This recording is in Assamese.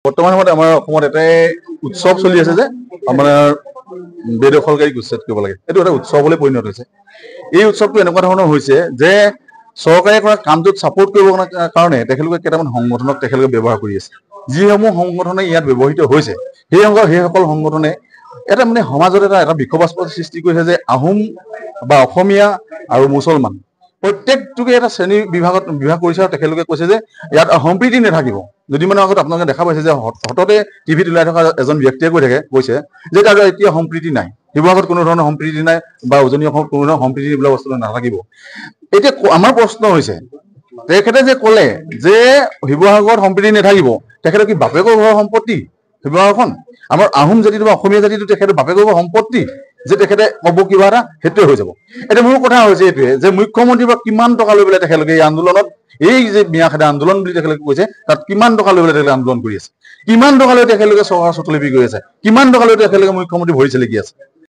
বৰ্তমান সময়ত আমাৰ অসমত এটাই উৎসৱ চলি আছে যে আমাৰ বেদখলকাৰীক উচ্ছেদ কৰিব লাগে। এইটো এটা উৎসৱলৈ পৰিণত হৈছে। এই উৎসৱটো এনেকুৱা ধৰণৰ হৈছে যে চৰকাৰে কৰা কামটোত ছাপোৰ্ট কৰিব কাৰণে তেখেতলোকে কেইটামান সংগঠনক তেখেতলোকে ব্যৱহাৰ কৰি আছে। যিসমূহ সংগঠনে ইয়াত ব্যৱহৃত হৈছে সেইসকল সংগঠনে এটা মানে সমাজত এটা বিক্ষোভাস্পদ সৃষ্টি কৰিছে যে আহোম বা অসমীয়া আৰু মুছলমান প্ৰত্যেকটোকে এটা শ্ৰেণী বিভাগ কৰিছে আৰু তেখেতলোকে কৈছে যে ইয়াত সম্প্ৰীতি নাথাকিব। দুদিনমানৰ আগত আপোনালোকে দেখা পাইছে যে হঠাতে টিভিত ওলাই থকা এজন ব্যক্তিয়ে কৈছে যে তাৰ এতিয়া সম্প্ৰীতি নাই, শিৱসাগৰত কোনো ধৰণৰ সম্প্ৰীতি নাই বা উজনি অসমত কোনো ধৰণৰ সম্প্ৰীতি বোলা বস্তুটো নাথাকিব। এতিয়া আমাৰ প্ৰশ্ন হৈছে তেখেতে যে ক'লে যে শিৱসাগৰত সম্প্ৰীতি নাথাকিব, তেখেতে কি বাপেকৰ ঘৰৰ সম্পত্তি শিৱসাগৰখন? আমাৰ আহোম জাতিটো বা অসমীয়া জাতিটো তেখেতে বাপেকৰ ঘৰৰ সম্পত্তি যে তেখেতে ক'ব কিবা এটা সেইটোৱে হৈ যাব। এতিয়া মোৰ কথা হৈছে এইটোৱে যে মুখ্যমন্ত্ৰীৰ পৰা কিমান টকা লৈ পেলাই তেখেতলোকে এই আন্দোলনত এই যে মিয়া খেদা আন্দোলন বুলি তেখেতলোকে কৈছে তাত কিমান টকা লৈ পেলাই তেখেতলোকে আন্দোলন কৰি আছে, কিমান টকা লৈ তেখেতলোকে চৰকাৰ চুটলিপি কৰি আছে, কিমান টকা লৈ তেখেতলোকে মুখ্যমন্ত্ৰী ভৰি চেলেকি আছে।